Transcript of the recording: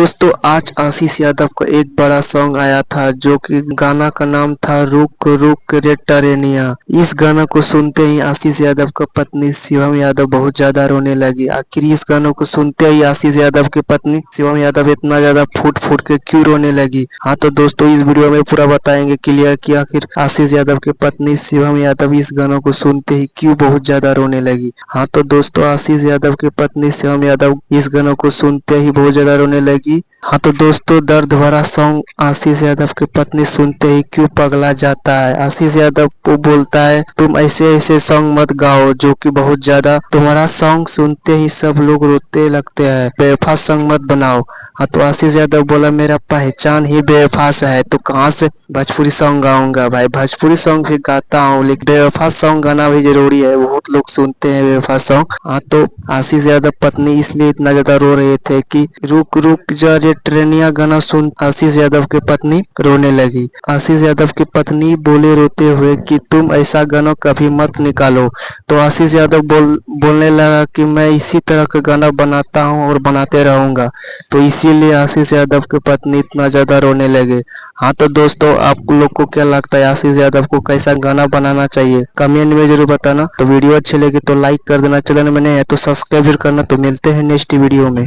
दोस्तों आज आशीष यादव का एक बड़ा सॉन्ग आया था जो कि गाना का नाम था रुक रुक रे टरेनिया। इस गाना को सुनते ही आशीष यादव का पत्नी शिवम यादव बहुत ज्यादा रोने लगी। आखिर इस गानों को सुनते ही आशीष यादव की पत्नी शिवम यादव इतना ज्यादा फूट फूट के क्यों रोने लगी। हाँ तो दोस्तों इस वीडियो में पूरा बताएंगे क्लियर कि आखिर आशीष यादव की पत्नी शिवम यादव इस गानों को सुनते ही क्यों बहुत ज्यादा रोने लगी। हाँ तो दोस्तों आशीष यादव की पत्नी शिवम यादव इस गानों को सुनते ही बहुत ज्यादा रोने लगी। हाँ तो दोस्तों दर्द भरा सॉन्ग आशीष यादव की पत्नी सुनते ही क्यों पगला जाता है। आशीष यादव को बोलता है तुम ऐसे ऐसे सॉन्ग मत गाओ जो कि बहुत ज्यादा तुम्हारा सॉन्ग सुनते ही सब लोग रोते लगते हैं, बेवफा सॉन्ग मत बनाओ। हाँ तो आशीष यादव बोला मेरा पहचान ही बेवफा से है तो कहाँ से भोजपुरी सॉन्ग गाऊंगा। भाई भोजपुरी सॉन्ग भी गाता हूँ लेकिन बेवफा सॉन्ग गाना भी जरूरी है, बहुत लोग सुनते हैं बेवफा सॉन्ग। हाँ तो आशीष यादव पत्नी इसलिए इतना ज्यादा रो रहे थे कि रुक रुक जा रे ट्रेनिया गाना सुन आशीष यादव की पत्नी रोने लगी। आशीष यादव की पत्नी बोले रोते हुए कि तुम ऐसा गाना कभी मत निकालो। तो आशीष यादव बोलने लगा कि मैं इसी तरह का गाना बनाता हूँ और बनाते रहूंगा। तो इसीलिए आशीष यादव की पत्नी इतना ज्यादा रोने लगे। हाँ तो दोस्तों आप लोग को क्या लगता है आशीष यादव को कैसा गाना बनाना चाहिए कमेंट में जरूर बताना। तो वीडियो अच्छी लगी तो लाइक कर देना, चैनल में नए है तो सब्सक्राइब करना। तो मिलते हैं नेक्स्ट वीडियो में।